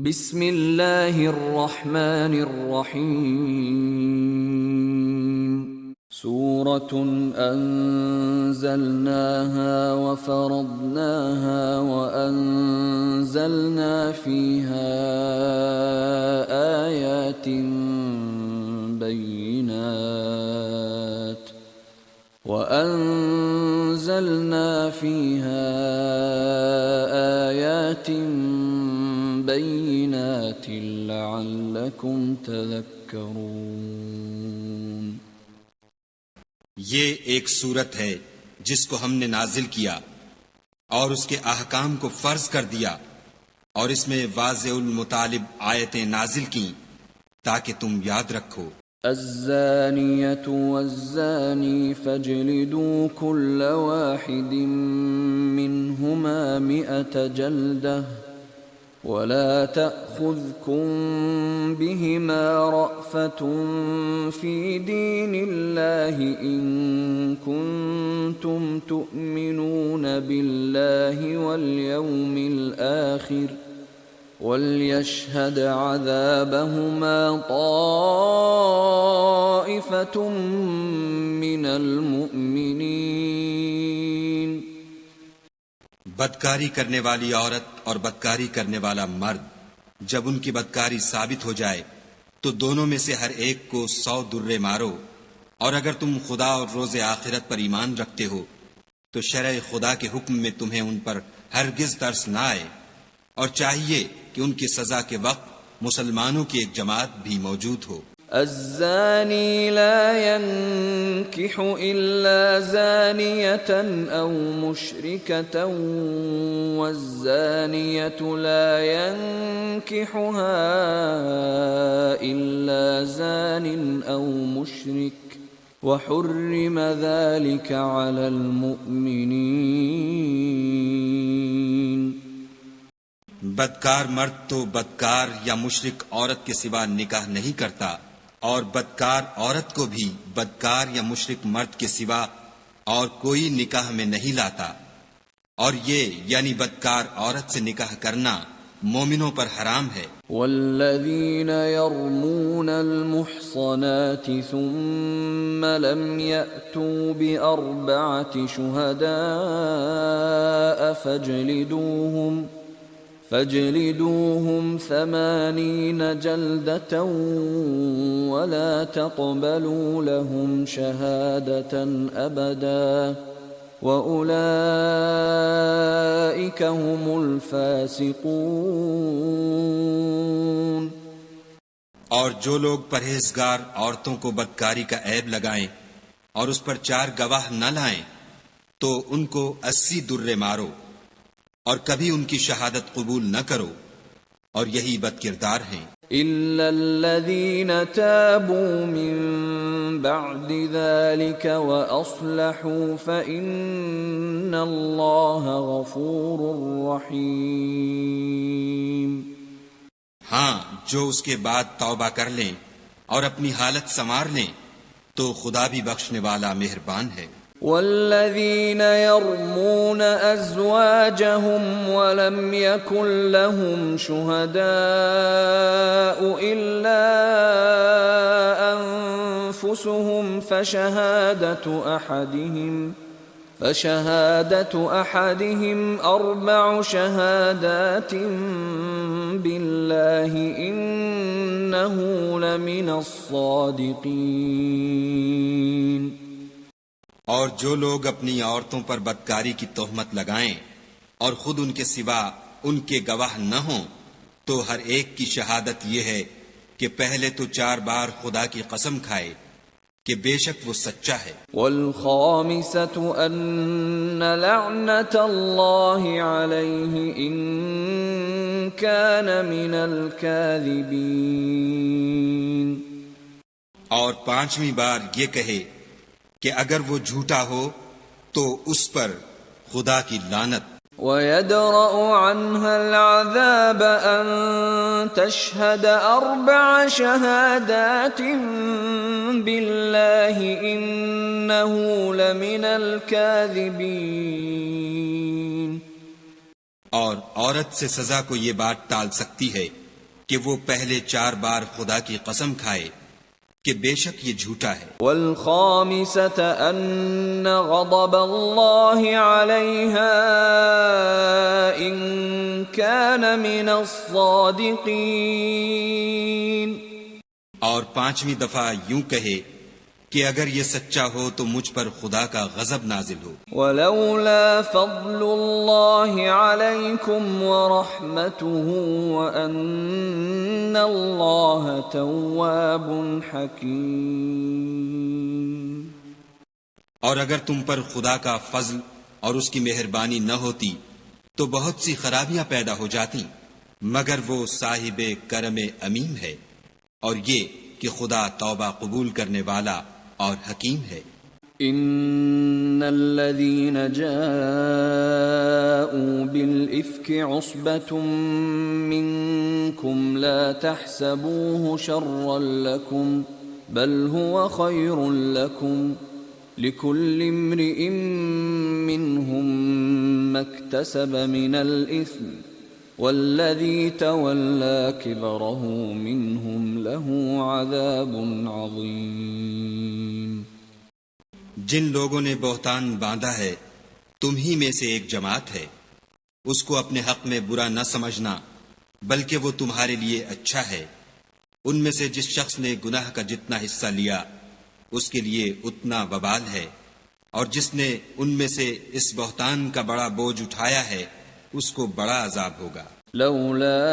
بسم اللہ الرحمن الرحیم سورة انزلناها وفرضناها وانزلنا فيها آیات بینات بینات لعلکم تذکرون۔ یہ ایک سورت ہے جس کو ہم نے نازل کیا اور اس کے احکام کو فرض کر دیا، اور اس میں واضح المطالب آیتیں نازل کیں تاکہ تم یاد رکھو۔ الزانیة والزانی فاجلدوا كل واحد منهما 100 جلدة ولا تأخذكم بهما رأفة في دين الله إن كنتم تؤمنون بالله واليوم الآخر وَلْيَشْهَدْ عَذَابَهُمَا طَائِفَةٌ مِّنَ الْمُؤْمِنِينَ۔ بدکاری کرنے والی عورت اور بدکاری کرنے والا مرد جب ان کی بدکاری ثابت ہو جائے تو دونوں میں سے ہر ایک کو 100 درے مارو، اور اگر تم خدا اور روز آخرت پر ایمان رکھتے ہو تو شرع خدا کے حکم میں تمہیں ان پر ہرگز ترس نہ آئے، اور چاہیے کہ ان کی سزا کے وقت مسلمانوں کی ایک جماعت بھی موجود ہو۔ الزانی لا ينكح إلا زانية أو مشركة والزانية لا ينكحها إلا زان أو مشرك وحرم ذلك على المؤمنين۔ بدکار مرد تو بدکار یا مشرک عورت کے سوا نکاح نہیں کرتا، اور بدکار عورت کو بھی بدکار یا مشرک مرد کے سوا اور کوئی نکاح میں نہیں لاتا، اور یہ یعنی بدکار عورت سے نکاح کرنا مومنوں پر حرام ہے۔ والذین یرمون المحصنات ثم لم یأتوا بأربعة شہداء فاجلدوهم 80 جلدة ولا تقبلوا لهم شهادة أبدا وأولئك هم الفاسقون۔ اور جو لوگ پرہیزگار عورتوں کو بدکاری کا عیب لگائیں اور اس پر 4 گواہ نہ لائیں تو ان کو 80 درے مارو، اور کبھی ان کی شہادت قبول نہ کرو، اور یہی بد کردار ہیں۔ إِلَّا الَّذِينَ تَابُوا مِن بَعْدِ ذَلِكَ وَأَصْلَحُوا فَإِنَّ اللَّهَ غَفُورٌ رَّحِيمٌ۔ ہاں، جو اس کے بعد توبہ کر لیں اور اپنی حالت سنوار لیں تو خدا بھی بخشنے والا مہربان ہے۔ والذین یرمون ازواجهم ولم یکن لهم شهداء الا انفسهم فشهادة احدهم 4 شهادات بالله انه لمن الصادقین۔ اور جو لوگ اپنی عورتوں پر بدکاری کی تہمت لگائیں اور خود ان کے سوا ان کے گواہ نہ ہوں تو ہر ایک کی شہادت یہ ہے کہ پہلے تو 4 بار خدا کی قسم کھائے کہ بے شک وہ سچا ہے۔ والخامسة ان لعنة الله عليه ان كان من الكاذبين۔ اور 5ویں بار یہ کہے کہ اگر وہ جھوٹا ہو تو اس پر خدا کی لعنت۔ وَيَدْرَأُ عَنْهَا الْعَذَابَ أَن تَشْهَدَ 4 شَهَادَاتٍ بِاللَّهِ إِنَّهُ لَمِنَ الْكَاذِبِينَ۔ اور عورت سے سزا کو یہ بات ٹال سکتی ہے کہ وہ پہلے 4 بار خدا کی قسم کھائے کہ بے شک یہ جھوٹا ہے، والخامسة أن غضب الله عليها إن كان من الصادقين، اور 5ویں دفعہ یوں کہے کہ اگر یہ سچا ہو تو مجھ پر خدا کا غضب نازل ہو۔ ولولا فضل الله عليكم ورحمته وأن الله تواب حكيم، اور اگر تم پر خدا کا فضل اور اس کی مہربانی نہ ہوتی تو بہت سی خرابیاں پیدا ہو جاتی، مگر وہ صاحب کرم امیم ہے، اور یہ کہ خدا توبہ قبول کرنے والا اور حکیم ہے۔ ان الذين جاءوا بالافك عصبة منكم لا تحسبوه شرا لكم بل هو خير لكم لكل امرئ منهم ما اكتسب من الاثم والذي تولى كبره منهم له عذاب عظيم۔ جن لوگوں نے بہتان باندھا ہے تم ہی میں سے ایک جماعت ہے، اس کو اپنے حق میں برا نہ سمجھنا بلکہ وہ تمہارے لیے اچھا ہے۔ ان میں سے جس شخص نے گناہ کا جتنا حصہ لیا اس کے لیے اتنا وبال ہے، اور جس نے ان میں سے اس بہتان کا بڑا بوجھ اٹھایا ہے اس کو بڑا عذاب ہوگا۔ لولا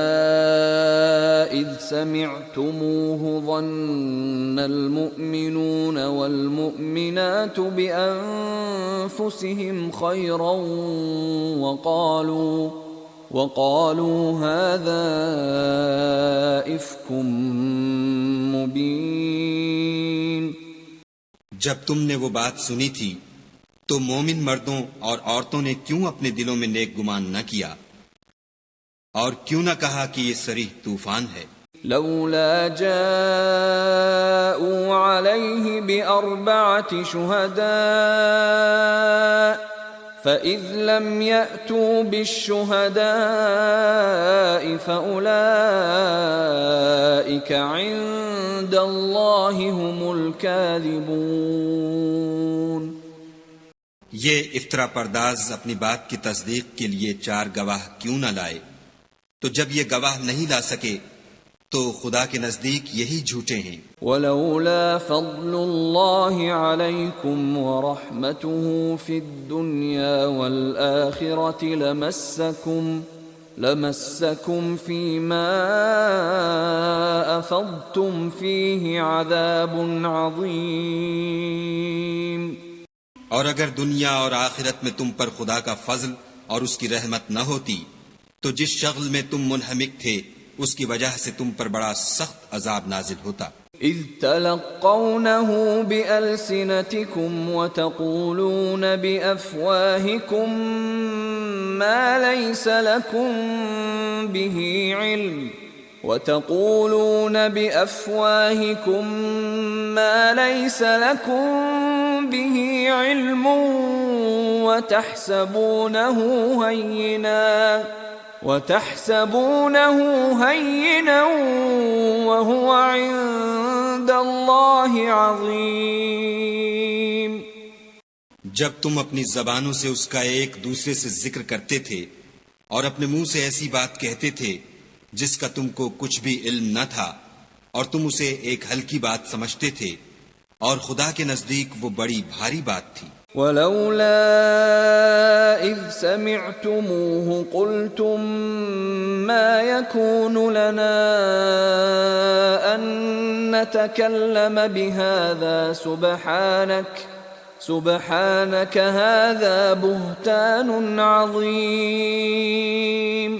اذ سمعتموه ظن المؤمنون والمؤمنات بأنفسهم خيرا وقالوا هذا إفك مبين۔ جب تم نے وہ بات سنی تھی تو مومن مردوں اور عورتوں نے کیوں اپنے دلوں میں نیک گمان نہ کیا، اور کیوں نہ کہا کہ یہ صریح طوفان ہے۔ لولا جاءوا عليه بأربعة شهداء فإذ لم يأتوا بالشهداء فأولئك عند الله هم الكاذبون۔ یہ افطرا پرداز اپنی بات کی تصدیق کے لیے 4 گواہ کیوں نہ لائے؟ تو جب یہ گواہ نہیں لا سکے تو خدا کے نزدیک یہی جھوٹے ہیں۔ ولولا فضل الله عليكم ورحمته في الدنيا والآخرة لمسكم فيما أفضتم فيه عذاب عظيم۔ اور اگر دنیا اور آخرت میں تم پر خدا کا فضل اور اس کی رحمت نہ ہوتی تو جس شغل میں تم منہمک تھے اس کی وجہ سے تم پر بڑا سخت عذاب نازل ہوتا۔ اذ تلقونه بألسنتكم وتقولون بأفواهكم ما ليس لكم به علم وتحسبونه هينا وهو عند الله عظيم۔ جب تم اپنی زبانوں سے اس کا ایک دوسرے سے ذکر کرتے تھے اور اپنے منہ سے ایسی بات کہتے تھے جس کا تم کو کچھ بھی علم نہ تھا، اور تم اسے ایک ہلکی بات سمجھتے تھے، اور خدا کے نزدیک وہ بڑی بھاری بات تھی۔ ولولا اذ سمعتموه قلتم ما يكون لنا ان نتكلم بهذا سبحانك هذا بهتان عظيم۔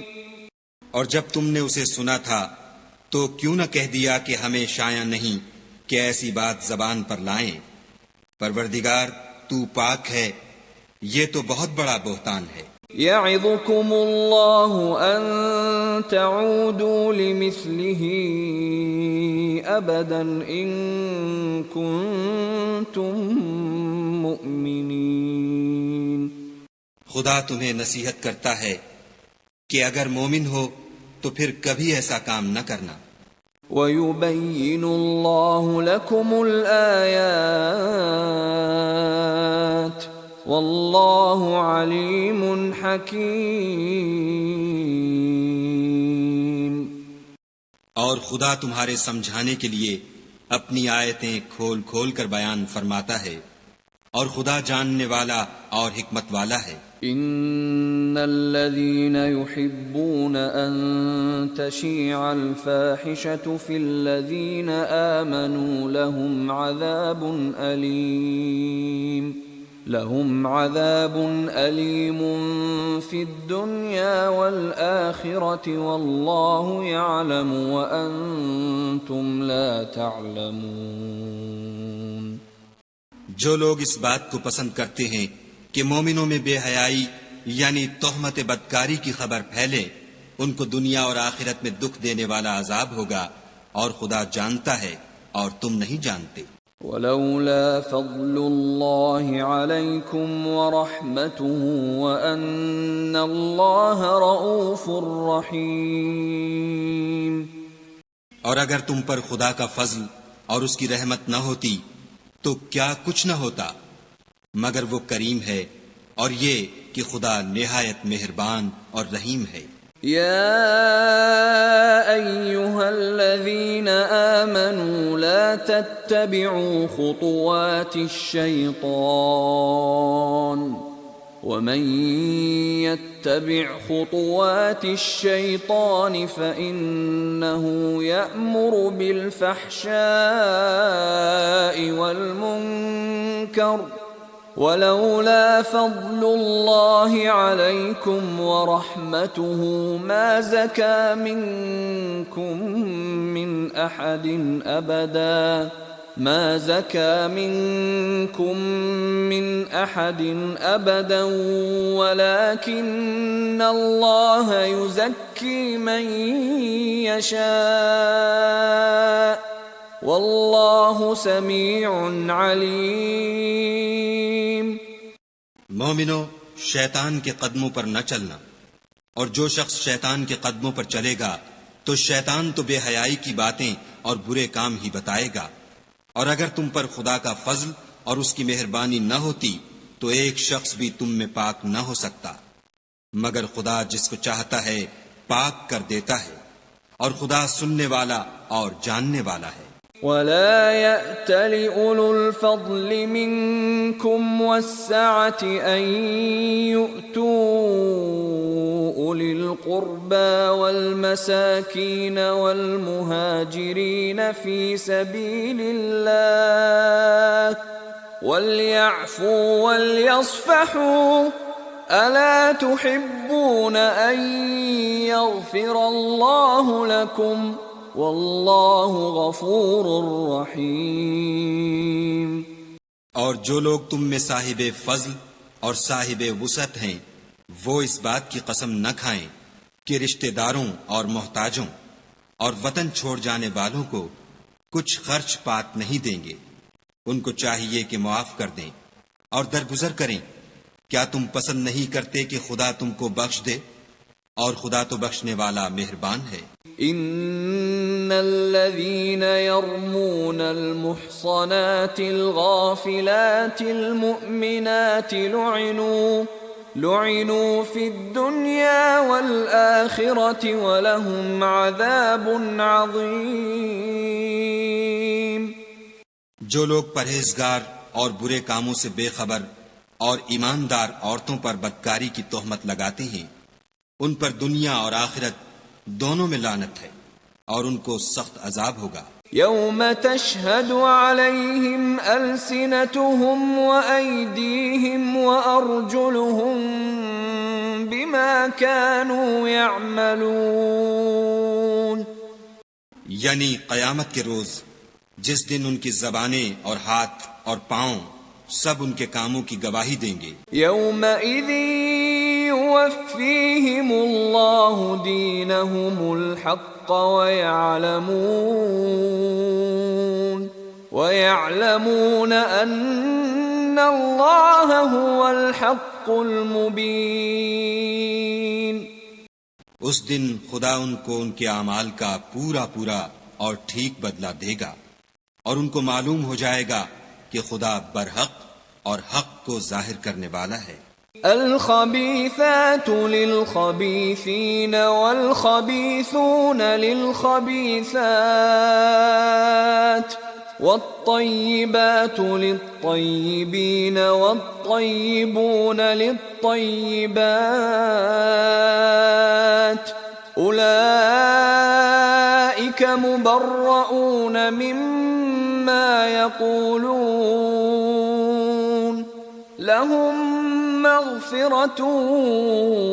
اور جب تم نے اسے سنا تھا تو کیوں نہ کہہ دیا کہ ہمیں شایع نہیں کہ ایسی بات زبان پر لائیں۔ پروردگار تو پاک ہے، یہ تو بہت بڑا بہتان ہے۔ يعظكم الله ان تعودوا لمثله ابدا ان كنتم مؤمنين۔ خدا تمہیں نصیحت کرتا ہے کہ اگر مومن ہو تو پھر کبھی ایسا کام نہ کرنا۔ وَيُبَيِّنُ اللَّهُ لَكُمُ الْآيَاتِ وَاللَّهُ عَلِيمٌ حَكِيمٌ۔ اور خدا تمہارے سمجھانے کے لیے اپنی آیتیں کھول کھول کر بیان فرماتا ہے، اور خدا جاننے والا اور حکمت والا ہے۔ ان الذين يحبون ان تشيع الفاحشة في الذين آمنوا لهم عذاب أليم في الدنيا والآخرة والله يعلم وأنتم لا تعلمون۔ جو لوگ اس بات کو پسند کرتے ہیں کہ مومنوں میں بے حیائی یعنی تہمت بدکاری کی خبر پھیلے، ان کو دنیا اور آخرت میں دکھ دینے والا عذاب ہوگا، اور خدا جانتا ہے اور تم نہیں جانتے۔ وَلَوْلَا فَضْلُ اللَّهِ عَلَيْكُمْ وَرَحْمَتُهُ وَأَنَّ اللَّهَ رَءُوفٌ رَحِيمٌ۔ اور اگر تم پر خدا کا فضل اور اس کی رحمت نہ ہوتی تو کیا کچھ نہ ہوتا، مگر وہ کریم ہے، اور یہ کہ خدا نہایت مہربان اور رحیم ہے۔ يا أيها الذين آمنوا لا تتبعوا خطوات الشيطان ومن يتبع خطوات الشيطان فإنه يأمر بالفحشاء والمنكر ولولا فضل الله عليكم ورحمته ما زكى منكم من أحد أبدا ولكن الله يزكي من يشاء واللہ سمیع علیم۔ مومنو، شیطان کے قدموں پر نہ چلنا، اور جو شخص شیطان کے قدموں پر چلے گا تو شیطان تو بے حیائی کی باتیں اور برے کام ہی بتائے گا، اور اگر تم پر خدا کا فضل اور اس کی مہربانی نہ ہوتی تو ایک شخص بھی تم میں پاک نہ ہو سکتا، مگر خدا جس کو چاہتا ہے پاک کر دیتا ہے، اور خدا سننے والا اور جاننے والا ہے۔ ولا يأتل أولو الفضل منكم والسعة أن يؤتوا أولي القربى والمساكين والمهاجرين في سبيل الله وليعفوا وليصفحوا ألا تحبون أن يغفر الله لكم واللہ غفور رحیم۔ اور جو لوگ تم میں صاحب فضل اور صاحب وسعت ہیں وہ اس بات کی قسم نہ کھائیں کہ رشتہ داروں اور محتاجوں اور وطن چھوڑ جانے والوں کو کچھ خرچ پات نہیں دیں گے، ان کو چاہیے کہ معاف کر دیں اور درگزر کریں۔ کیا تم پسند نہیں کرتے کہ خدا تم کو بخش دے؟ اور خدا تو بخشنے والا مہربان ہے۔ ان الذين يرمون المحصنات الغافلات المؤمنات لعنوا في الدنيا والآخرة ولهم عذاب عظيم۔ جو لوگ پرہیزگار اور برے کاموں سے بے خبر اور ایماندار عورتوں پر بدکاری کی تہمت لگاتے ہیں، ان پر دنیا اور آخرت دونوں میں لعنت ہے، اور ان کو سخت عذاب ہوگا۔ یوم تشہد علیہم السنتہم وایدیہم وارجلہم بما كانوا یعملون، یعنی قیامت کے روز جس دن ان کی زبانیں اور ہاتھ اور پاؤں سب ان کے کاموں کی گواہی دیں گے۔ یومئذ یوفیہم اللہ دینہم الحق ویعلمون ان اللہ هو الحق المبین۔ اس دن خدا ان کو ان کے اعمال کا پورا پورا اور ٹھیک بدلہ دے گا، اور ان کو معلوم ہو جائے گا کہ خدا برحق اور حق کو ظاہر کرنے والا ہے۔ الخبيثات للخبيثين والخبيثون للخبيثات والطيبات للطيبين والطيبون للطيبات أولئك مبرؤون مما يقولون لهم مغفرة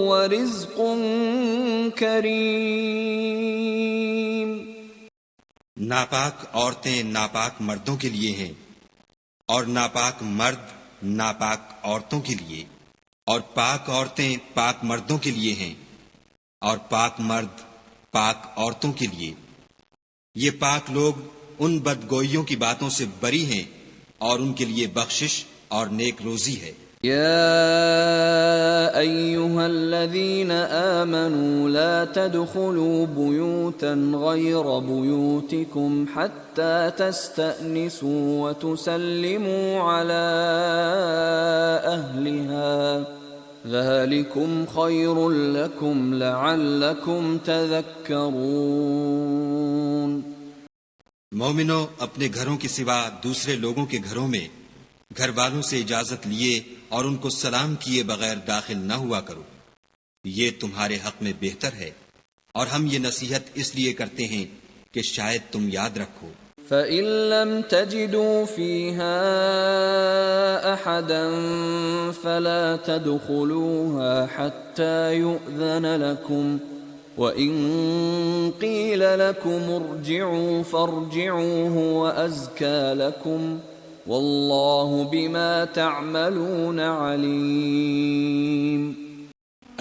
ورزق کریم۔ ناپاک عورتیں ناپاک مردوں کے لیے ہیں، اور ناپاک مرد ناپاک عورتوں کے لیے، اور پاک عورتیں پاک مردوں کے لیے ہیں، اور پاک مرد پاک عورتوں کے لیے۔ یہ پاک لوگ ان بدگوئیوں کی باتوں سے بری ہیں، اور ان کے لیے بخشش اور نیک روزی ہے۔ يا أيها الذين آمنوا لا تدخلوا بيوتا غير بيوتكم حتى تستأنسوا وتسلموا على أهلها ذلكم خير لكم لعلكم تذكرون۔ مومنو، اپنے گھروں کے سوا دوسرے لوگوں کے گھروں میں گھر والوں سے اجازت لیے اور ان کو سلام کیے بغیر داخل نہ ہوا کرو، یہ تمہارے حق میں بہتر ہے، اور ہم یہ نصیحت اس لیے کرتے ہیں کہ شاید تم یاد رکھو۔ فَإِن لَّمْ تَجِدُوا فِيهَا أَحَدًا فَلَا تَدْخُلُوهَا حَتَّى يُؤْذَنَ لَكُمْ وَإِن قِيلَ لَكُمُ ارْجِعُوا فَارْجِعُوا هُوَ أَزْكَىٰ لَكُمْ وَاللَّهُ بِمَا تَعْمَلُونَ عَلِيمٌ۔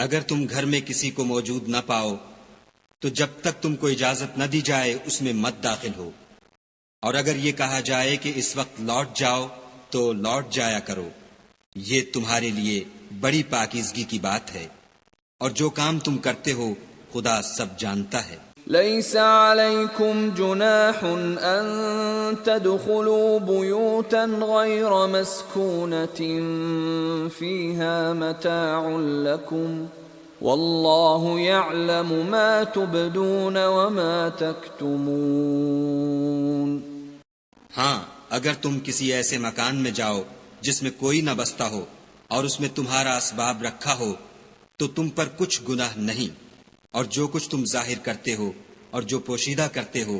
اگر تم گھر میں کسی کو موجود نہ پاؤ تو جب تک تم کو اجازت نہ دی جائے اس میں مت داخل ہو، اور اگر یہ کہا جائے کہ اس وقت لوٹ جاؤ تو لوٹ جایا کرو، یہ تمہارے لیے بڑی پاکیزگی کی بات ہے، اور جو کام تم کرتے ہو خدا سب جانتا ہے۔ ليس عليكم جناح أن تدخلوا بيوتا غير مسكونة فيها متاع لكم والله يعلم ما تبدون وما تكتمون۔ ہاں، اگر تم کسی ایسے مکان میں جاؤ جس میں کوئی نہ بستا ہو اور اس میں تمہارا اسباب رکھا ہو تو تم پر کچھ گناہ نہیں، اور جو کچھ تم ظاہر کرتے ہو اور جو پوشیدہ کرتے ہو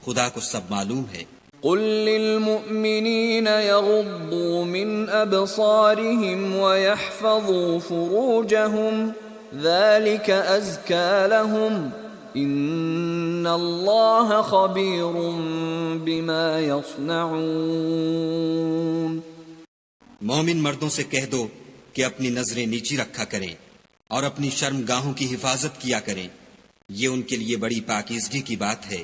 خدا کو سب معلوم ہے۔ قل للمؤمنين يغضوا من أبصارهم ويحفظوا فروجهم ذلك أزكى لهم إن الله خبير بما يصنعون۔ مومن مردوں سے کہہ دو کہ اپنی نظریں نیچی رکھا کریں اور اپنی شرم گاہوں کی حفاظت کیا کریں، یہ ان کے لیے بڑی پاکیزگی کی بات ہے،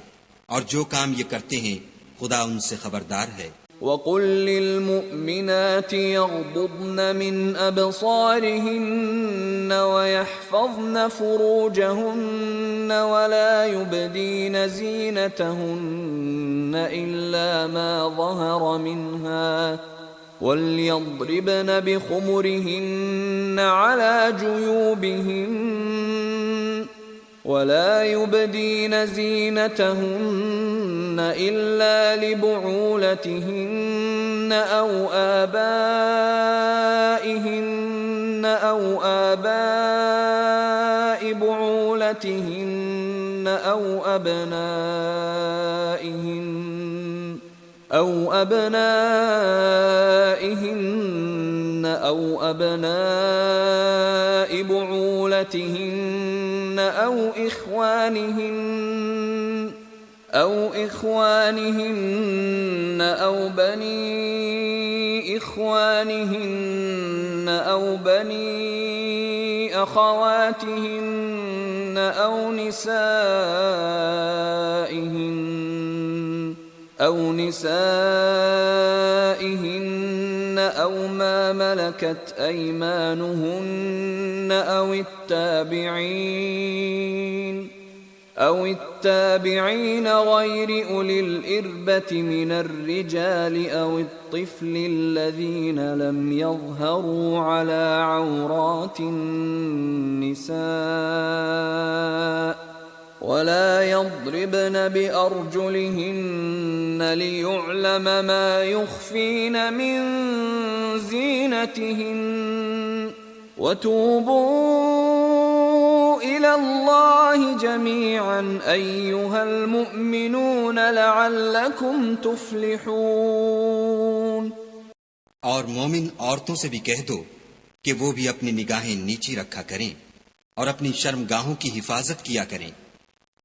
اور جو کام یہ کرتے ہیں خدا ان سے خبردار ہے۔ وَقُل لِّلْمُؤْمِنَاتِ يَغْضُضْنَ مِنْ أَبْصَارِهِنَّ وَيَحْفَظْنَ فُرُوجَهُنَّ وَلَا يُبْدِينَ زِينَتَهُنَّ إِلَّا مَا ظَهَرَ مِنْهَا وَلْيَضْرِبْنَ بِخُمُرِهِنَّ عَلَى جُيُوبِهِنَّ وَلَا يُبْدِينَ زِينَتَهُنَّ إِلَّا لِبُعُولَتِهِنَّ أَوْ آبَائِهِنَّ أَوْ آبَاءِ بُعُولَتِهِنَّ أَوْ أَبْنَائِهِنَّ أَوْ أَبْنَاءِ بُعُولَتِهِنَّ أَوْ إِخْوَانِهِنَّ أَوْ بَنِي إِخْوَانِهِنَّ أَوْ بَنِي أَخَوَاتِهِنَّ أَوْ نِسَائِهِنَّ أو ما ملكت أيمانهن أو التابعين غير أولي الإربة من الرجال أو الطفل الذين لم يظهروا على عورات النساء ولا يضربن بأرجلهن ليعلم ما يخفين من زينتهن وتوبوا إلى الله جميعا أيها المؤمنون لعلكم تفلحون۔ اور مومن عورتوں سے بھی کہہ دو کہ وہ بھی اپنی نگاہیں نیچی رکھا کریں اور اپنی شرم گاہوں کی حفاظت کیا کریں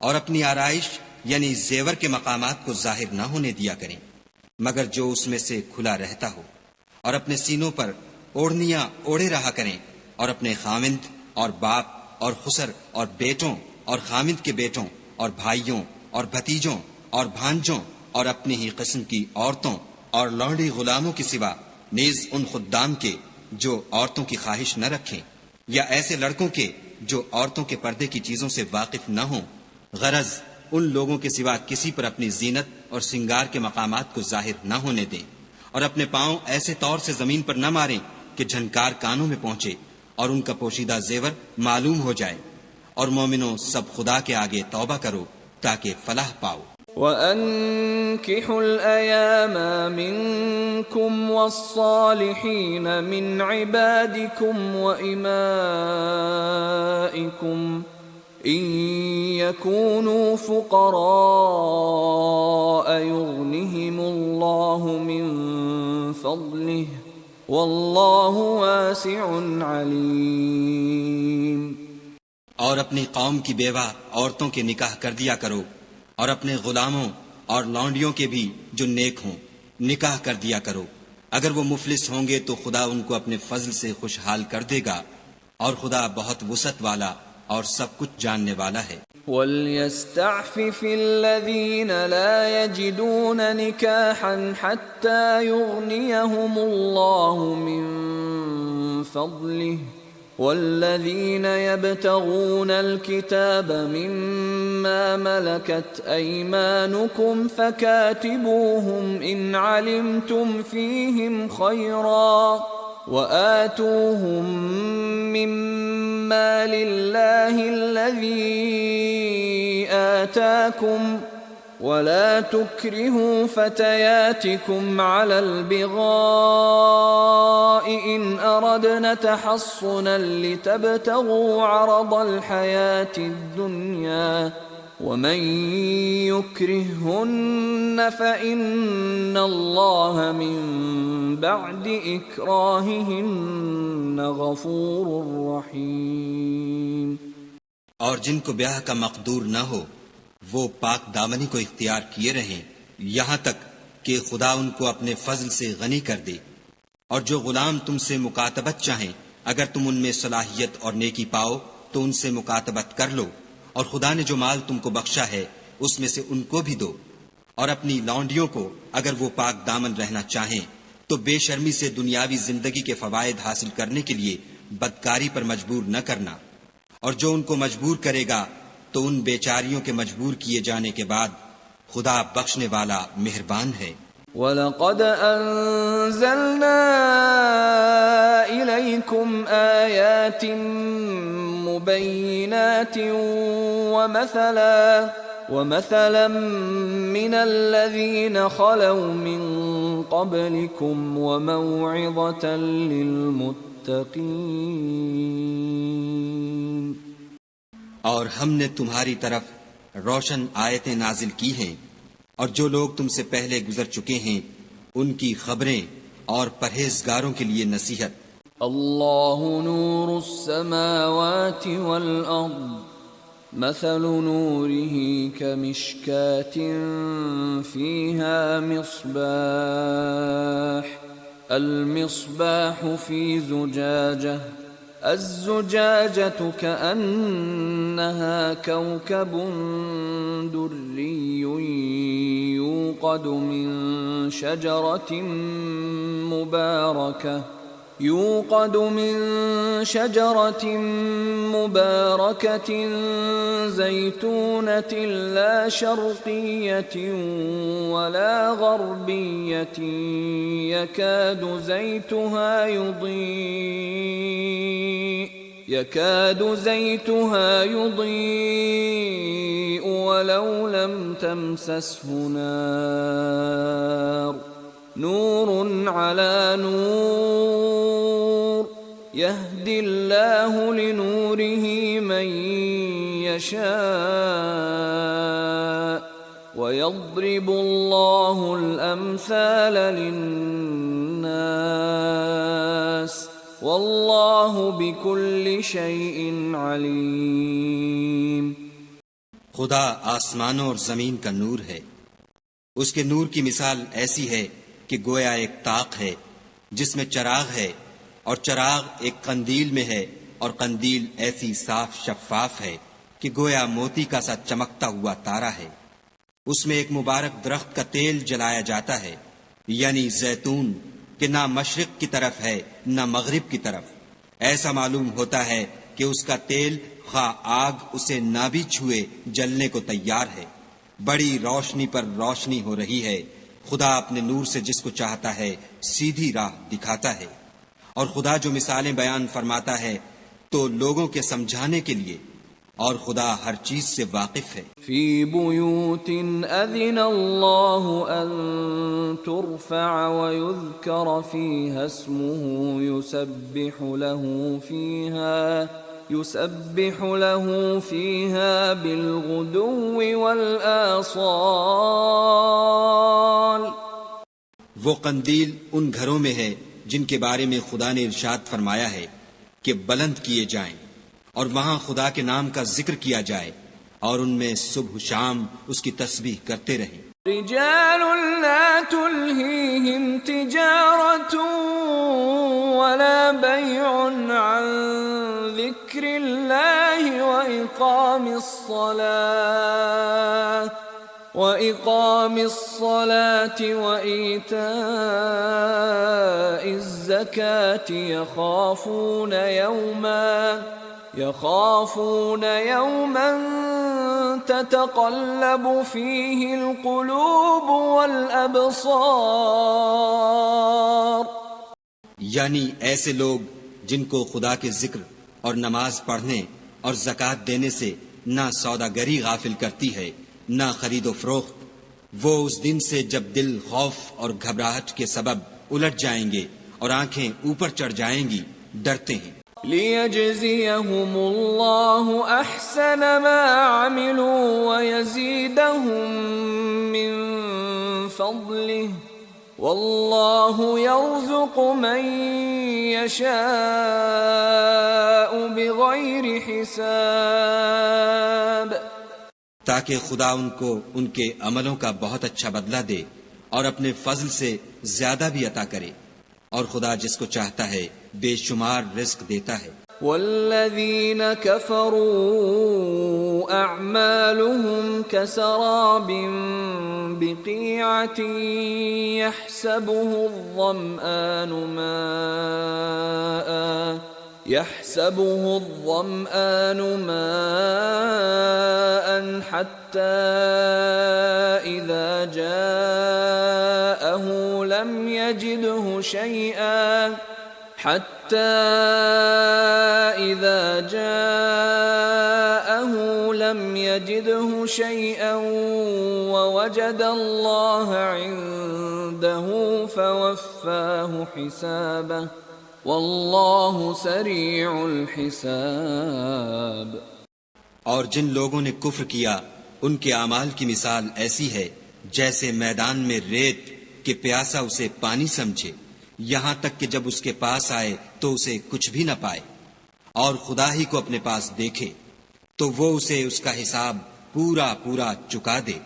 اور اپنی آرائش یعنی زیور کے مقامات کو ظاہر نہ ہونے دیا کریں مگر جو اس میں سے کھلا رہتا ہو، اور اپنے سینوں پر اوڑھنیاں اوڑھے رہا کریں اور اپنے خامند اور باپ اور خسر اور بیٹوں اور خامند کے بیٹوں اور بھائیوں اور بھتیجوں اور بھانجوں اور اپنی ہی قسم کی عورتوں اور لونڈی غلاموں کے سوا نیز ان خدام کے جو عورتوں کی خواہش نہ رکھیں، یا ایسے لڑکوں کے جو عورتوں کے پردے کی چیزوں سے واقف نہ ہوں، غرض ان لوگوں کے سوا کسی پر اپنی زینت اور سنگار کے مقامات کو ظاہر نہ ہونے دیں، اور اپنے پاؤں ایسے طور سے زمین پر نہ ماریں کہ جھنکار کانوں میں پہنچے اور ان کا پوشیدہ زیور معلوم ہو جائے۔ اور مومنوں سب خدا کے آگے توبہ کرو تاکہ فلاح پاؤ۔ وَأَنكِحُوا الْأَيَامَ مِنكُمْ وَالصَّالِحِينَ مِنْ عِبَادِكُمْ وَإِمَائِكُمْ إِنْ يَكُونُوا فُقَرَاءَ يُغْنِهِمُ اللَّهُ مِنْ فَضْلِهِ وَاللَّهُ وَاسِعٌ عَلِيمٌ۔ اور اپنی قوم کی بیوہ عورتوں کے نکاح کر دیا کرو، اور اپنے غلاموں اور لونڈیوں کے بھی جو نیک ہوں نکاح کر دیا کرو، اگر وہ مفلس ہوں گے تو خدا ان کو اپنے فضل سے خوشحال کر دے گا، اور خدا بہت وسعت والا اور سب کچھ جاننے والا ہے۔ وَلْيَسْتَعْفِفِ الَّذِينَ لَا يَجِدُونَ نِكَاحًا حَتَّى يُغْنِيَهُمُ اللَّهُ مِنْ فَضْلِهِ وَالَّذِينَ يَبْتَغُونَ الْكِتَابَ مِمَّا مَلَكَتْ أَيْمَانُكُمْ فَكَاتِبُوهُمْ إِنْ عَلِمْتُمْ فِيهِمْ خَيْرًا وَآتُوهُمْ مِمَّا لِلَّهِ الَّذِي آتَاكُمْ وَلَا تُكْرِهُوا فَتَيَاتِكُمْ عَلَى الْبِغَاءِ إِنْ أَرَدْنَ تَحَصُّنًا لِتَبْتَغُوا عَرَضَ الْحَيَاةِ الدُّنْيَا وَمَنْ يُكْرِههُّنَّ فَإِنَّ اللَّهَ مِنْ بَعْدِ إِكْرَاهِهِنَّ غَفُورٌ رَحِيمٌ۔ اور جن کو بیاہ کا مقدور نہ ہو وہ پاک دامنی کو اختیار کیے رہیں یہاں تک کہ خدا ان کو اپنے فضل سے غنی کر دے، اور جو غلام تم سے مکاتبت چاہیں اگر تم ان میں صلاحیت اور نیکی پاؤ تو ان سے مکاتبت کر لو، اور خدا نے جو مال تم کو بخشا ہے اس میں سے ان کو بھی دو، اور اپنی لونڈیوں کو اگر وہ پاک دامن رہنا چاہیں تو بے شرمی سے دنیاوی زندگی کے فوائد حاصل کرنے کے لیے بدکاری پر مجبور نہ کرنا، اور جو ان کو مجبور کرے گا تو ان بیچاریوں کے مجبور کیے جانے کے بعد خدا بخشنے والا مہربان ہے۔ وَلَقَدْ أَنزَلْنَا إِلَيْكُمْ آيَاتٍ مُبَيِّنَاتٍ وَمَثَلًا مِّنَ الَّذِينَ خَلَوْا مِن قَبْلِكُمْ وَمَوْعِظَةً لِّلْمُتَّقِينَ۔ اور ہم نے تمہاری طرف روشن آیتیں نازل کی ہیں، اور جو لوگ تم سے پہلے گزر چکے ہیں ان کی خبریں اور پرہیزگاروں کے لیے نصیحت۔ اللہ نور السماوات والارض مثل نوره كمشكاة فيها مصباح المصباح في زجاجة الزجاجة كأنها كوكب دري يوقد من شجرة مباركة زيتونة لا شرقية ولا غربية يكاد زيتها يضيء ولو لم تمسسه نار نور على نور يهدي الله لنوره من يشاء ويضرب الله الأمثال للناس واللہ بکل شیء علیم۔ خدا آسمانوں اور زمین کا نور ہے، اس کے نور کی مثال ایسی ہے کہ گویا ایک طاق ہے جس میں چراغ ہے، اور چراغ ایک قندیل میں ہے، اور قندیل ایسی صاف شفاف ہے کہ گویا موتی کا سا چمکتا ہوا تارا ہے۔ اس میں ایک مبارک درخت کا تیل جلایا جاتا ہے، یعنی زیتون، کہ نہ مشرق کی طرف ہے نہ مغرب کی طرف۔ ایسا معلوم ہوتا ہے کہ اس کا تیل خواہ آگ اسے نہ بھی چھوئے جلنے کو تیار ہے۔ بڑی روشنی پر روشنی ہو رہی ہے۔ خدا اپنے نور سے جس کو چاہتا ہے سیدھی راہ دکھاتا ہے، اور خدا جو مثالیں بیان فرماتا ہے تو لوگوں کے سمجھانے کے لیے، اور خدا ہر چیز سے واقف ہے۔ فی بیوت اذن اللہ ان ترفع ویذکر فیہا اسمہ یسبح له فیہا بالغدو والآصال۔ وہ قندیل ان گھروں میں ہے جن کے بارے میں خدا نے ارشاد فرمایا ہے کہ بلند کیے جائیں، اور وہاں خدا کے نام کا ذکر کیا جائے، اور ان میں صبح و شام اس کی تسبیح کرتے رہیں۔ رجال لا تلہیہم تجارت ولا بیع عن ذکر اللہ وإقام الصلاة وإيتاء الزكاة يخافون يوما تتقلب فيه القلوب والأبصار۔ یعنی ایسے لوگ جن کو خدا کے ذکر اور نماز پڑھنے اور زکوٰۃ دینے سے نہ سوداگری غافل کرتی ہے نہ خرید و فروخت، وہ اس دن سے جب دل خوف اور گھبراہٹ کے سبب الٹ جائیں گے اور آنکھیں اوپر چڑھ جائیں گی، ڈرتے ہیں۔ لِيَجْزِيَهُمُ اللَّهُ أَحْسَنَ مَا عَمِلُوا وَيَزِيدَهُم مِّن فَضْلِهِ وَاللَّهُ يَرْزُقُ مَن يَشَاءُ بِغَيْرِ حِسَابٍ، تاکہ خدا ان کو ان کے عملوں کا بہت اچھا بدلہ دے اور اپنے فضل سے زیادہ بھی عطا کرے، اور خدا جس کو چاہتا ہے بے شمار رزق دیتا ہے۔ والذین کفروا اعمالهم كسراب بقیعة يحسبه الظمآن ماء حتى إذا جاءه لم يجده شيئا ووجد الله عنده فوفاه حسابه واللہ سریع الحساب۔ اور جن لوگوں نے کفر کیا ان کے اعمال کی مثال ایسی ہے جیسے میدان میں ریت کہ پیاسا اسے پانی سمجھے، یہاں تک کہ جب اس کے پاس آئے تو اسے کچھ بھی نہ پائے، اور خدا ہی کو اپنے پاس دیکھے تو وہ اسے اس کا حساب پورا پورا چکا دے،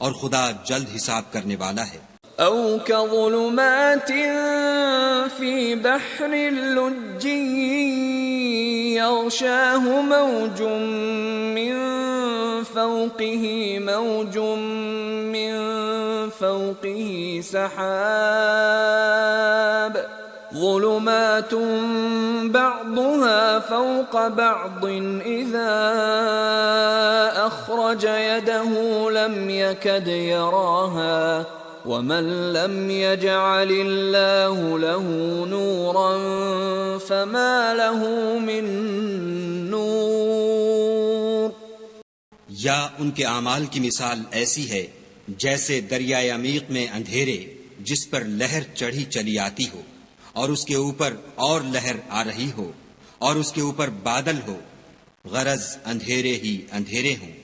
اور خدا جلد حساب کرنے والا ہے۔ او كظلمات في بحر لجي يغشاه موج من فوقه موج من فوقه سحاب ظلمات بعضها فوق بعض إذا أخرج يده لم يكد يراها ومن لم يجعل الله له نورا فما له من نور. یا ان کے اعمال کی مثال ایسی ہے جیسے دریائے عمیق میں اندھیرے جس پر لہر چڑھی چلی آتی ہو اور اس کے اوپر اور لہر آ رہی ہو اور اس کے اوپر بادل ہو، غرض اندھیرے ہی اندھیرے ہوں،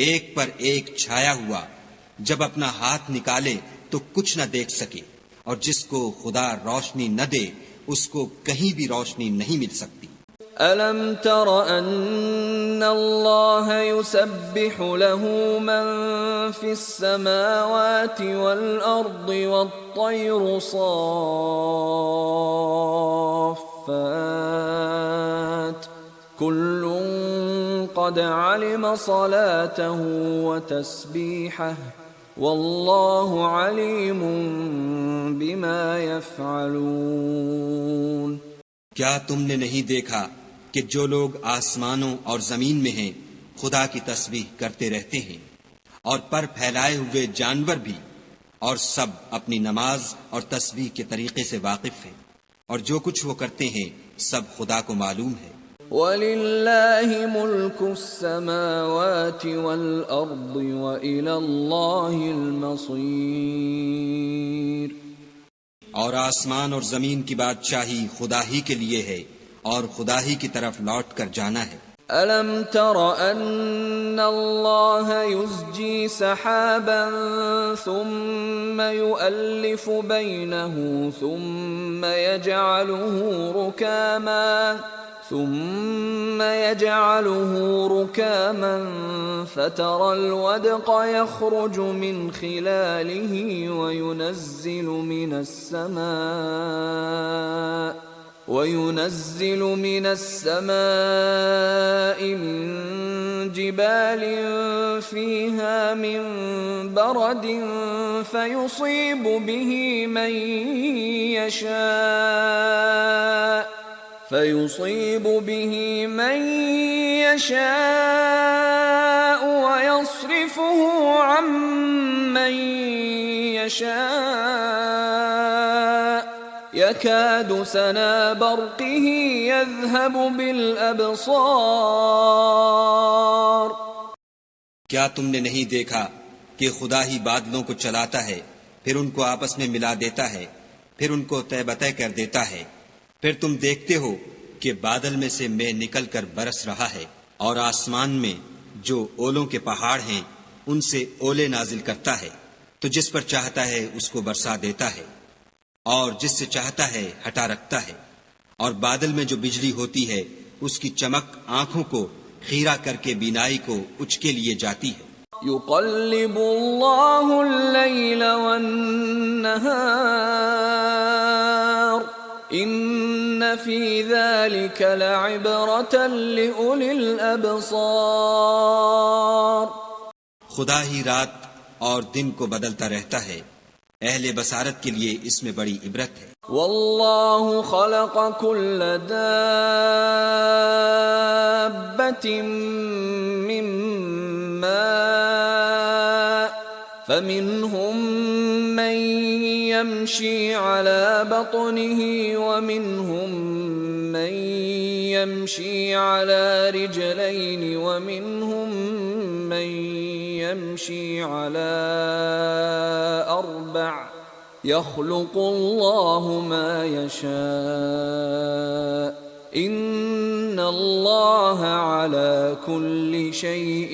ایک پر ایک چھایا ہوا، جب اپنا ہاتھ نکالے تو کچھ نہ دیکھ سکے، اور جس کو خدا روشنی نہ دے اس کو کہیں بھی روشنی نہیں مل سکتی. أَلَمْ تَرَ أَنَّ اللَّهَ يُسَبِّحُ لَهُ مَن فِي السَّمَاوَاتِ وَالْأَرْضِ وَالطَّيْرُ صَافَّاتٍ كُلٌّ قَدْ عَلِمَ صَلَاتَهُ وَتَسْبِيحَهُ وَاللَّهُ عَلِيمٌ بِمَا يَفْعَلُونَ. کیا تم نے نہیں دیکھا کہ جو لوگ آسمانوں اور زمین میں ہیں خدا کی تسبیح کرتے رہتے ہیں، اور پر پھیلائے ہوئے جانور بھی، اور سب اپنی نماز اور تسبیح کے طریقے سے واقف ہیں، اور جو کچھ وہ کرتے ہیں سب خدا کو معلوم ہے. وَلِلَّهِ مُلْكُ السَّمَاوَاتِ وَالْأَرْضِ وَإِلَى اللَّهِ الْمَصِيرُ. اور آسمان اور زمین کی بادشاہی خدا ہی کے لیے ہے اور خدا ہی کی طرف لوٹ کر جانا ہے. أَلَمْ تَرَ أَنَّ اللَّهَ يُزْجِي سَحَابًا ثُمَّ يُؤَلِّفُ بَيْنَهُ ثُمَّ يَجْعَلُهُ رُكَامًا فَتَرَى الْوَدْقَ يَخْرُجُ مِنْ خِلَالِهِ وَيُنَزِّلُ مِنَ السَّمَاءِ مِنْ جِبَالٍ فِيهَا مِنْ بَرَدٍ فَيُصِيبُ بِهِ مَنْ يَشَاءُ وَيَصْرِفُهُ عَنْ مَنْ يَشَاءُ يَكَادُ سَنَا بَرْقِهِ يَذْهَبُ بِالْأَبْصَارِ. کیا تم نے نہیں دیکھا کہ خدا ہی بادلوں کو چلاتا ہے، پھر ان کو آپس میں ملا دیتا ہے، پھر ان کو طے بطے کر دیتا ہے، پھر تم دیکھتے ہو کہ بادل میں سے مے نکل کر برس رہا ہے، اور آسمان میں جو اولوں کے پہاڑ ہیں ان سے اولے نازل کرتا ہے، تو جس پر چاہتا ہے اس کو برسا دیتا ہے اور جس سے چاہتا ہے ہٹا رکھتا ہے. اور بادل میں جو بجلی ہوتی ہے اس کی چمک آنکھوں کو خیرہ کر کے بینائی کو اچکے لیے جاتی ہے. يُقَلِّبُ اللَّهُ اللَّيْلَ وَالنَّهَارَ إِنَّ فِي ذَلِكَ لَعِبْرَةً لِأُولِي الْأَبْصَارِ. خدا ہی رات اور دن کو بدلتا رہتا ہے، اہل بصارت کے لیے اس میں بڑی عبرت ہے. وَاللَّهُ خَلَقَ كُلَّ دَابَّةٍ مِّن مَّاءٍ فَمِنْهُم مَّن يَمْشِي عَلَى بَطْنِهِ وَمِنْهُم مَّن يَمْشِي عَلَى رِجْلَيْنِ وَمِنْهُم مَّن يَمْشِي عَلَى أَرْبَعٍ يَخْلُقُ اللَّهُ مَا يَشَاءُ إِنَّ اللَّهَ عَلَى كُلِّ شَيْءٍ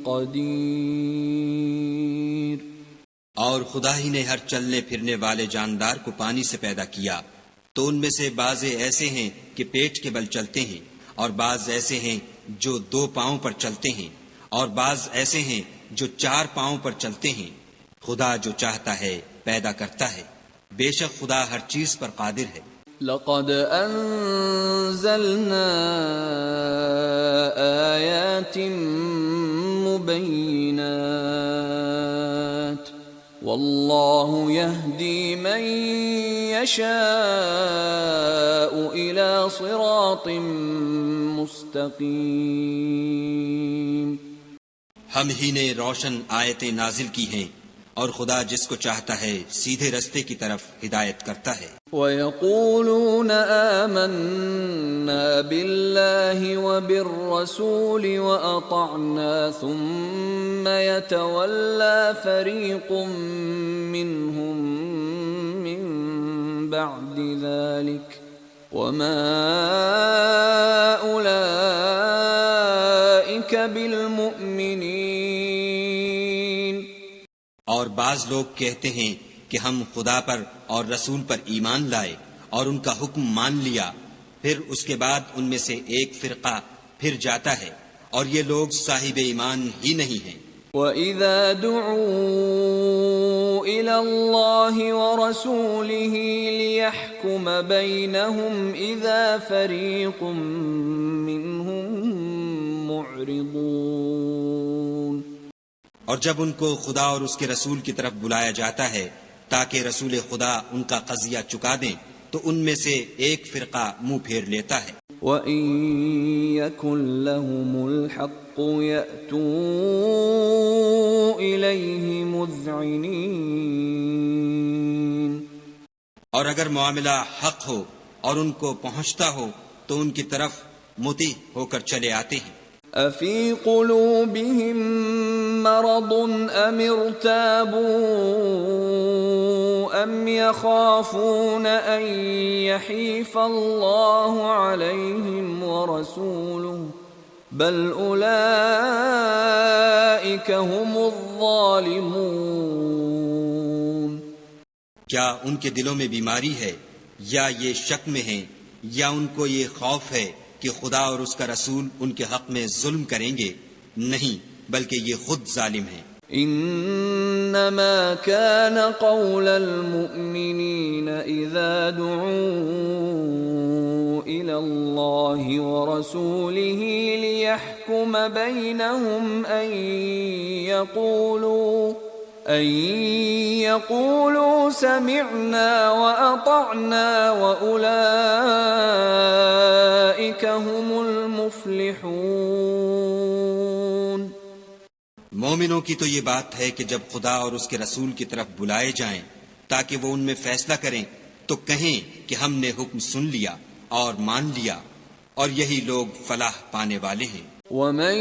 قَدِيرٌ. اور خدا ہی نے ہر چلنے پھرنے والے جاندار کو پانی سے پیدا کیا، تو ان میں سے بعض ایسے ہیں کہ پیٹ کے بل چلتے ہیں، اور بعض ایسے ہیں جو 2 پاؤں پر چلتے ہیں، اور بعض ایسے ہیں جو 4 پاؤں پر چلتے ہیں. خدا جو چاہتا ہے پیدا کرتا ہے، بے شک خدا ہر چیز پر قادر ہے. لقد انزلنا آیات مبینات واللہ یہدی من یشاء الی صراط مستقیم. ہم ہی نے روشن آیتیں نازل کی ہیں اور خدا جس کو چاہتا ہے سیدھے رستے کی طرف ہدایت کرتا ہے. وَيَقُولُونَ آمَنَّا بِاللَّهِ وَبِالرَّسُولِ وَأَطَعْنَا ثُمَّ يَتَوَلَّى فَرِيقٌ مِّنْهُمْ مِّن بَعْدِ ذَلِكَ وَمَا أُولَئِكَ بِالْمُؤْمِنِينَ. اور بعض لوگ کہتے ہیں کہ ہم خدا پر اور رسول پر ایمان لائے اور ان کا حکم مان لیا، پھر اس کے بعد ان میں سے ایک فرقہ پھر جاتا ہے اور یہ لوگ صاحب ایمان ہی نہیں ہیں. وَإِذَا دُعُوا إِلَى اللَّهِ وَرَسُولِهِ لِيَحْكُمَ بَيْنَهُمْ إِذَا فَرِيقٌ مِّنْهُمْ مُعْرِضُونَ. اور جب ان کو خدا اور اس کے رسول کی طرف بلایا جاتا ہے تاکہ رسول خدا ان کا قضیہ چکا دیں تو ان میں سے ایک فرقہ منہ پھیر لیتا ہے. وَإِن يَكُن لَّهُمُ الْحَقُّ يَأْتُوا إِلَيْهِ مُذْعِنِينَ. اور اگر معاملہ حق ہو اور ان کو پہنچتا ہو تو ان کی طرف مطیع ہو کر چلے آتے ہیں. أَفِي قُلُوبِهِم مَّرَضٌ أَمِ ارْتَابُوا أَمْ يَخَافُونَ أَن يَحِيفَ اللَّهُ عَلَيْهِمْ وَرَسُولُهُ بَلْ أُولَئِكَ هُمُ الظَّالِمُونَ. کیا ان کے دلوں میں بیماری ہے یا یہ شک میں ہیں یا ان کو یہ خوف ہے کہ خدا اور اس کا رسول ان کے حق میں ظلم کریں گے؟ نہیں، بلکہ یہ خود ظالم ہیں. انما كان قول المؤمنين اذا دعوا الى الله ورسوله ليحكم بينهم ان يقولوا سمعنا واطعنا واولئك هم المفلحون. مومنوں کی تو یہ بات ہے کہ جب خدا اور اس کے رسول کی طرف بلائے جائیں تاکہ وہ ان میں فیصلہ کریں تو کہیں کہ ہم نے حکم سن لیا اور مان لیا، اور یہی لوگ فلاح پانے والے ہیں. وَمَن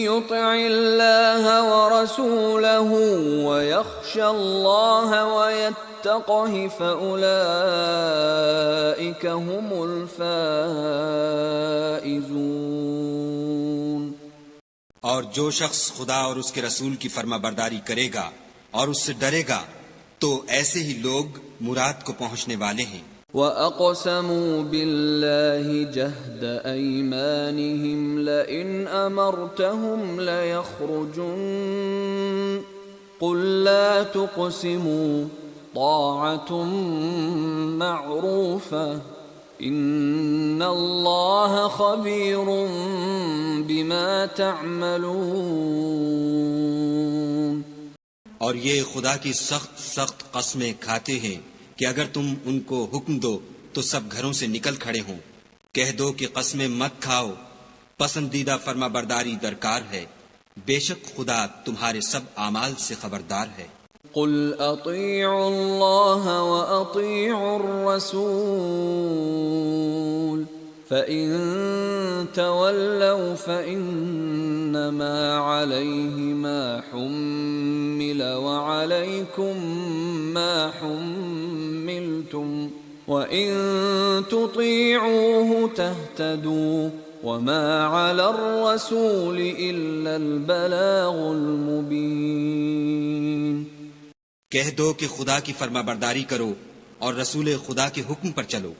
يُطِعِ اللَّهَ وَرَسُولَهُ وَيَخْشَ اللَّهَ وَيَتَّقْهِ فَأُولَئِكَ هُمُ الْفَائِزُونَ. اور جو شخص خدا اور اس کے رسول کی فرما برداری کرے گا اور اس سے ڈرے گا تو ایسے ہی لوگ مراد کو پہنچنے والے ہیں. وَأَقْسَمُوا بِاللَّهِ جَهْدَ أَيْمَانِهِمْ لَئِنْ أَمَرْتَهُمْ لَيَخْرُجُنَّ قُل لَّا تُقْسِمُوا طَاعَةٌ مَّعْرُوفَةٌ إِنَّ اللَّهَ خَبِيرٌ بِمَا تَعْمَلُونَ. اور یہ خدا کی سخت قسمیں کھاتے ہیں کہ اگر تم ان کو حکم دو تو سب گھروں سے نکل کھڑے ہوں. کہہ دو کہ قسمیں مت کھاؤ، پسندیدہ فرما برداری درکار ہے، بے شک خدا تمہارے سب اعمال سے خبردار ہے. قل اطیعوا اللہ واطیعوا الرسول فإن تولوا فإنما عليه ما حمل وعليكم ما حملتم وإن تطيعوه تهتدوا وما على الرسول إلا البلاغ المبين. کہہ دو کہ خدا کی فرما برداری کرو اور رسول خدا کے حکم پر چلو.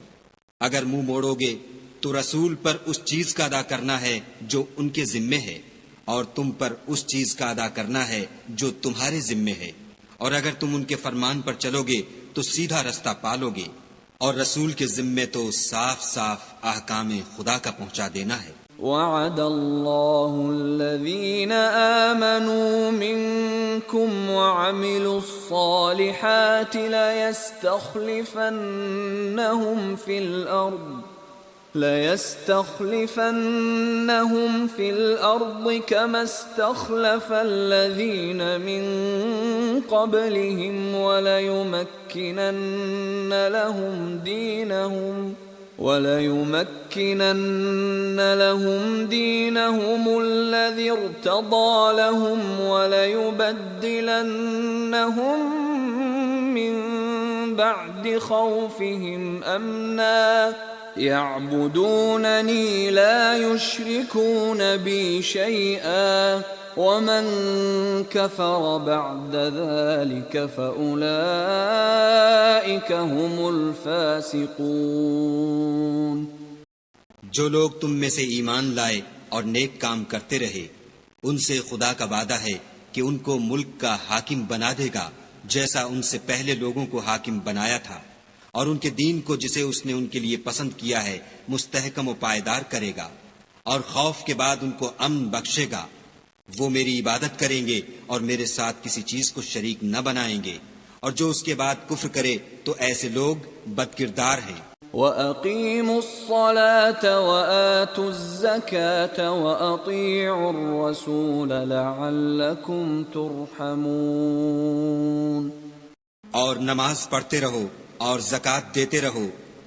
اگر منہ موڑو گے تو رسول پر اس چیز کا ادا کرنا ہے جو ان کے ذمے ہے، اور تم پر اس چیز کا ادا کرنا ہے جو تمہارے ذمے ہے، اور اگر تم ان کے فرمان پر چلو گے تو سیدھا رستہ پالو گے، اور رسول کے ذمے تو صاف صاف احکام خدا کا پہنچا دینا ہے. وعد الله الذين آمنوا منكم وعملوا الصالحات ليستخلفنهم في الأرض كما استخلف الذين من قبلهم وليمكنن لهم دينهم الذي ارتضى لهم وليبدلنهم من بعد خوفهم أمنا يعبدونني لا يشركون بي شيئا ومن كفر بعد ذلك فأولئك هم الفاسقون۔ جو لوگ تم میں سے ایمان لائے اور نیک کام کرتے رہے ان سے خدا کا وعدہ ہے کہ ان کو ملک کا حاکم بنا دے گا جیسا ان سے پہلے لوگوں کو حاکم بنایا تھا، اور ان کے دین کو جسے اس نے ان کے لیے پسند کیا ہے مستحکم و پائیدار کرے گا، اور خوف کے بعد ان کو امن بخشے گا۔ وہ میری عبادت کریں گے اور میرے ساتھ کسی چیز کو شریک نہ بنائیں گے، اور جو اس کے بعد کفر کرے تو ایسے لوگ بدکردار ہیں۔ وَأَقِيمُوا الصَّلَاةَ وَآتُوا الزَّكَاةَ وَأَطِيعُوا الرَّسُولَ لَعَلَّكُمْ تُرْحَمُونَ۔ اور نماز پڑھتے رہو اور زکوٰۃ دیتے رہو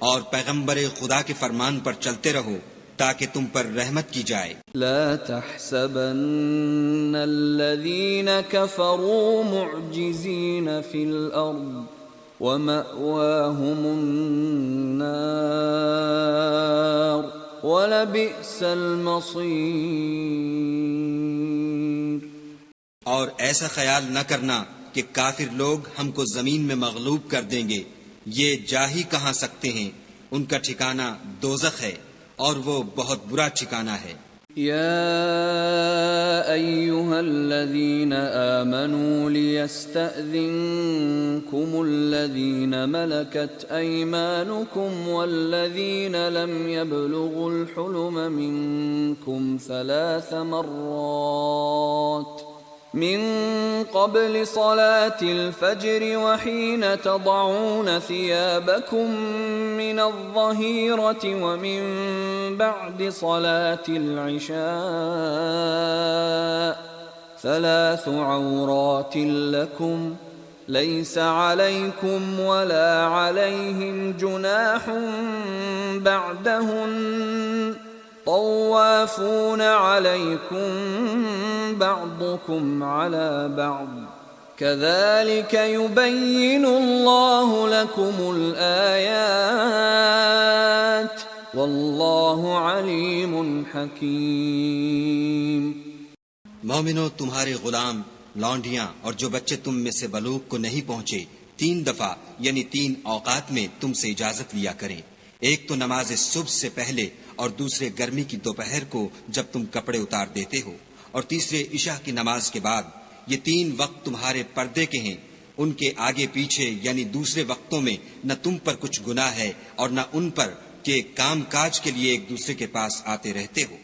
اور پیغمبر خدا کے فرمان پر چلتے رہو تاکہ تم پر رحمت کی جائے۔ لا تحسبن الذين كفروا معجزين في الأرض ومأواهم النار ولبئس المصير۔ اور ایسا خیال نہ کرنا کہ کافر لوگ ہم کو زمین میں مغلوب کر دیں گے، یہ جا ہی کہاں سکتے ہیں، ان کا ٹھکانہ دوزخ ہے اور وہ بہت برا ٹھکانہ ہے۔ یا ایہا الذین آمنوا لیستأذنکم الذین ملکت ایمانکم والذین لم یبلغوا الحلم منکم 3 مرات من قبل صلاة الفجر وحين تضعون ثيابكم من الظهيرة ومن بعد صلاة العشاء 3 عورات لكم ليس عليكم ولا عليهم جناح بعدهن طوافون عليكم بعضكم على بعض كذلك يبين الله لكم الآيات والله عليم حكيم۔ مومنو، تمہارے غلام، لونڈیاں اور جو بچے تم میں سے بلوغ کو نہیں پہنچے 3 دفعہ یعنی 3 اوقات میں تم سے اجازت لیا کریں، ایک تو نماز صبح سے پہلے اور دوسرے گرمی کی دوپہر کو جب تم کپڑے اتار دیتے ہو، اور تیسرے عشاء کی نماز کے بعد۔ یہ 3 وقت تمہارے پردے کے ہیں، ان کے آگے پیچھے یعنی دوسرے وقتوں میں نہ تم پر کچھ گناہ ہے اور نہ ان پر کہ کام کاج کے لیے ایک دوسرے کے پاس آتے رہتے ہو۔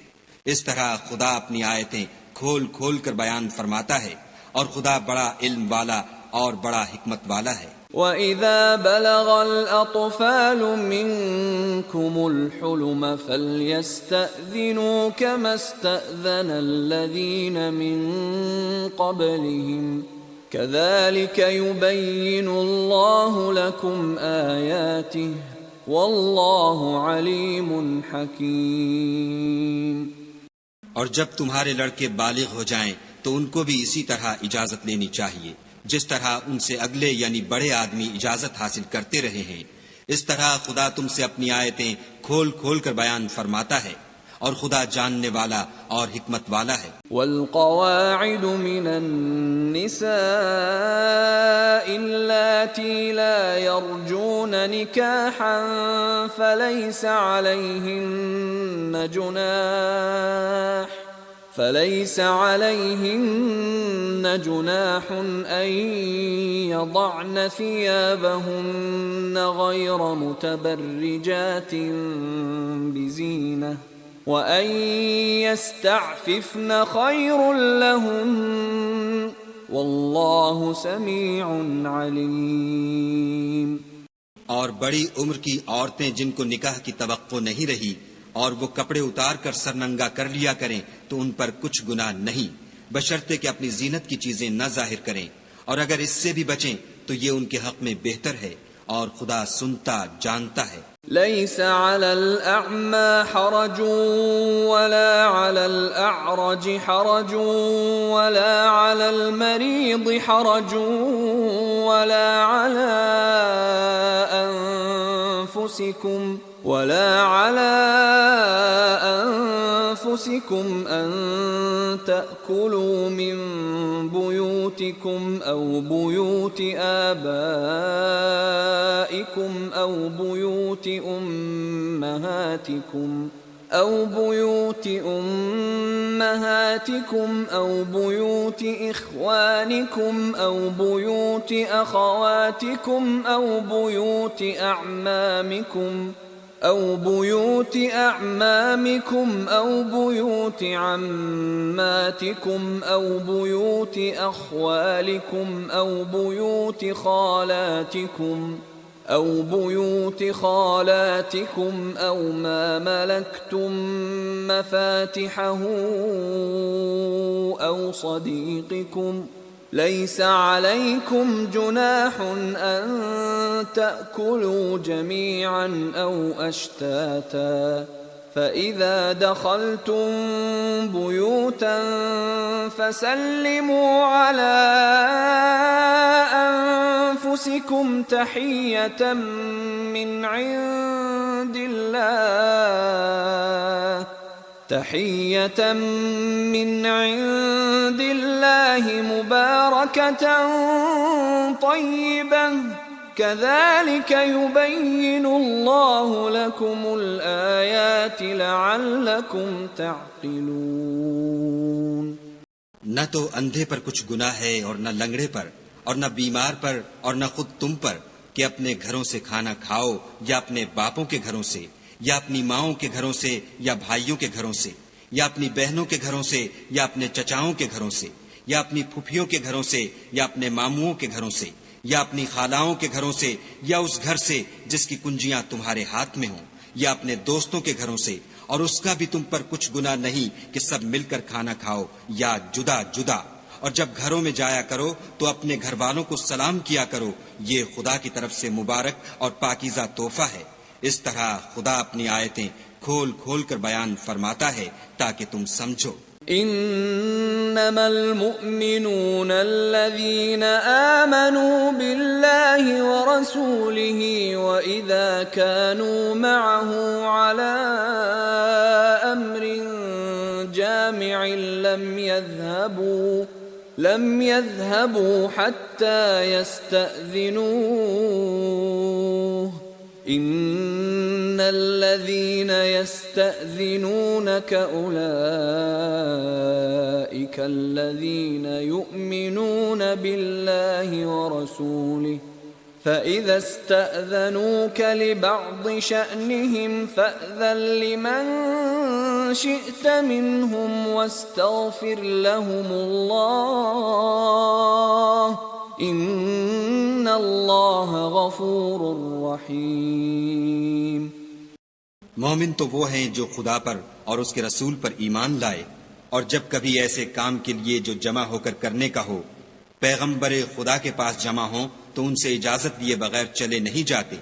اس طرح خدا اپنی آیتیں کھول کھول کر بیان فرماتا ہے، اور خدا بڑا علم والا اور بڑا حکمت والا ہے۔ وَإِذَا بَلَغَ الْأَطْفَالُ مِنْكُمُ الْحُلُمَ فَلْيَسْتَأْذِنُوا كَمَا اسْتَأْذَنَ الَّذِينَ مِنْ قَبْلِهِمْ كَذَلِكَ يُبَيِّنُ اللَّهُ لَكُمْ آيَاتِهِ وَاللَّهُ عَلِيمٌ حَكِيمٌ۔ اور جب تمہارے لڑکے بالغ ہو جائیں تو ان کو بھی اسی طرح اجازت لینی چاہیے جس طرح ان سے اگلے یعنی بڑے آدمی اجازت حاصل کرتے رہے ہیں۔ اس طرح خدا تم سے اپنی آیتیں کھول کھول کر بیان فرماتا ہے، اور خدا جاننے والا اور حکمت والا ہے۔ والقواعد من النساء اللاتي لا يرجون نكاحا فليس عليهن جناح أن يضعن ثيابهن غير متبرجات بزينة وَأَن يَسْتَعْفِفْنَ خَيْرٌ لَّهُنَّ وَاللَّهُ سَمِيعٌ عَلِيمٌ۔ اور بڑی عمر کی عورتیں جن کو نکاح کی توقع نہیں رہی اور وہ کپڑے اتار کر سرننگا کر لیا کریں تو ان پر کچھ گناہ نہیں، بشرطے کہ اپنی زینت کی چیزیں نہ ظاہر کریں، اور اگر اس سے بھی بچیں تو یہ ان کے حق میں بہتر ہے، اور خدا سنتا جانتا ہے۔ ليس على الأعمى حرج ولا على الأعرج حرج ولا على المريض حرج ولا على أنفسكم أن تأكلوا من بيوتكم أو بيوت آبائكم أو بيوت أمهاتكم أو بيوت إخوانكم أو بيوت أخواتكم أو بيوت أعمامكم أو بيوت عماتكم أو بيوت أخوالكم أو بيوت خالاتكم أو ما ملكتم مفاتحه أو صديقكم، ليس عليكم جناح أن تأكلوا جميعا أو أشتاتا، فإذا دخلتم بيوتا فسلموا على أنفسكم تحية من عند الله مباركة طيبة، كذلك يبين الله لكم الآيات لعلكم تعقلون۔ نہ تو اندھے پر کچھ گناہ ہے اور نہ لنگڑے پر اور نہ بیمار پر اور نہ خود تم پر کہ اپنے گھروں سے کھانا کھاؤ، یا اپنے باپوں کے گھروں سے، یا اپنی ماؤں کے گھروں سے، یا بھائیوں کے گھروں سے، یا اپنی بہنوں کے گھروں سے، یا اپنے چچاؤں کے گھروں سے، یا اپنی پھوپھیوں کے گھروں سے، یا اپنے ماموؤں کے گھروں سے، یا اپنی خالاؤں کے گھروں سے، یا اس گھر سے جس کی کنجیاں تمہارے ہاتھ میں ہوں، یا اپنے دوستوں کے گھروں سے، اور اس کا بھی تم پر کچھ گناہ نہیں کہ سب مل کر کھانا کھاؤ یا جدا جدا۔ اور جب گھروں میں جایا کرو تو اپنے گھر والوں کو سلام کیا کرو، یہ خدا کی طرف سے مبارک اور پاکیزہ تحفہ ہے۔ اس طرح خدا اپنی آیتیں کھول کھول کر بیان فرماتا ہے تاکہ تم سمجھو۔ انما المؤمنون الذين آمنوا بالله ورسوله واذا كانوا معه على امر جامع لم يذهبوا حتى يستأذنوه، ان الذين يستأذنونك اولئك الذين يؤمنون بالله ورسوله، فإذا استأذنوك لبعض شأنهم فأذن لمن شئت منهم واستغفر لهم الله ان اللہ غفور رحیم۔ مومن تو وہ ہیں جو خدا پر اور اس کے رسول پر ایمان لائے، اور جب کبھی ایسے کام کے لیے جو جمع ہو کر کرنے کا ہو پیغمبر خدا کے پاس جمع ہوں تو ان سے اجازت دیے بغیر چلے نہیں جاتے۔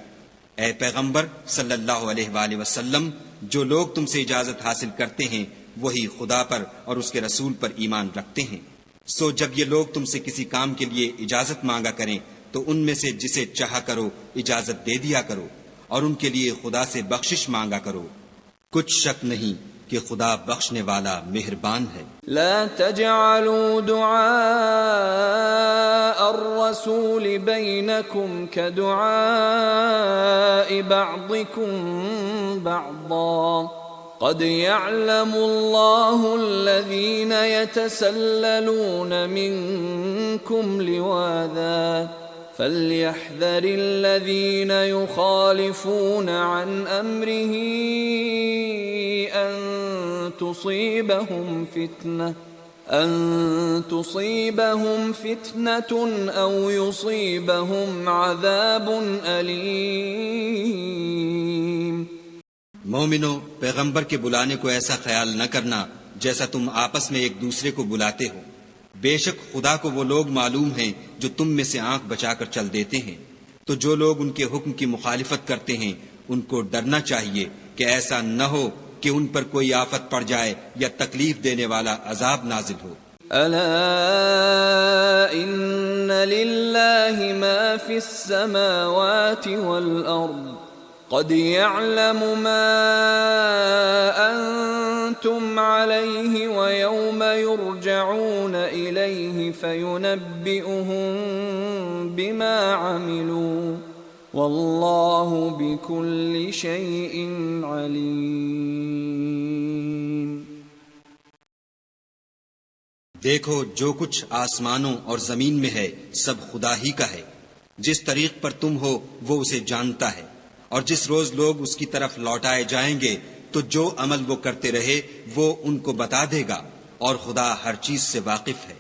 اے پیغمبر صلی اللہ علیہ وآلہ وسلم، جو لوگ تم سے اجازت حاصل کرتے ہیں وہی خدا پر اور اس کے رسول پر ایمان رکھتے ہیں۔ سو جب یہ لوگ تم سے کسی کام کے لیے اجازت مانگا کریں تو ان میں سے جسے چاہا کرو اجازت دے دیا کرو، اور ان کے لیے خدا سے بخشش مانگا کرو، کچھ شک نہیں کہ خدا بخشنے والا مہربان ہے۔ لا تجعلوا دعاء الرسول بينكم كدعاء بعضكم بعضا، قد يعلم الله الذين يتسللون منكم لواذا فَلْيَحْذَرِ الَّذِينَ يُخَالِفُونَ عَنْ أَمْرِهِ أَن تُصِيبَهُمْ فِتْنَةٌ أَوْ يُصِيبَهُمْ عَذَابٌ أَلِيمٌ۔ مومنو، پیغمبر کے بلانے کو ایسا خیال نہ کرنا جیسا تم آپس میں ایک دوسرے کو بلاتے ہو۔ بے شک خدا کو وہ لوگ معلوم ہیں جو تم میں سے آنکھ بچا کر چل دیتے ہیں، تو جو لوگ ان کے حکم کی مخالفت کرتے ہیں ان کو ڈرنا چاہیے کہ ایسا نہ ہو کہ ان پر کوئی آفت پڑ جائے یا تکلیف دینے والا عذاب نازل ہو۔ ألا إن لله ما في السماوات والأرض قد يعلم ما أنتم عليه ويوم يرجعون إليه فينبئهم بما عملوا والله بكل شيء عليم۔ دیکھو، جو کچھ آسمانوں اور زمین میں ہے سب خدا ہی کا ہے۔ جس طریق پر تم ہو وہ اسے جانتا ہے، اور جس روز لوگ اس کی طرف لوٹائے جائیں گے تو جو عمل وہ کرتے رہے وہ ان کو بتا دے گا، اور خدا ہر چیز سے واقف ہے۔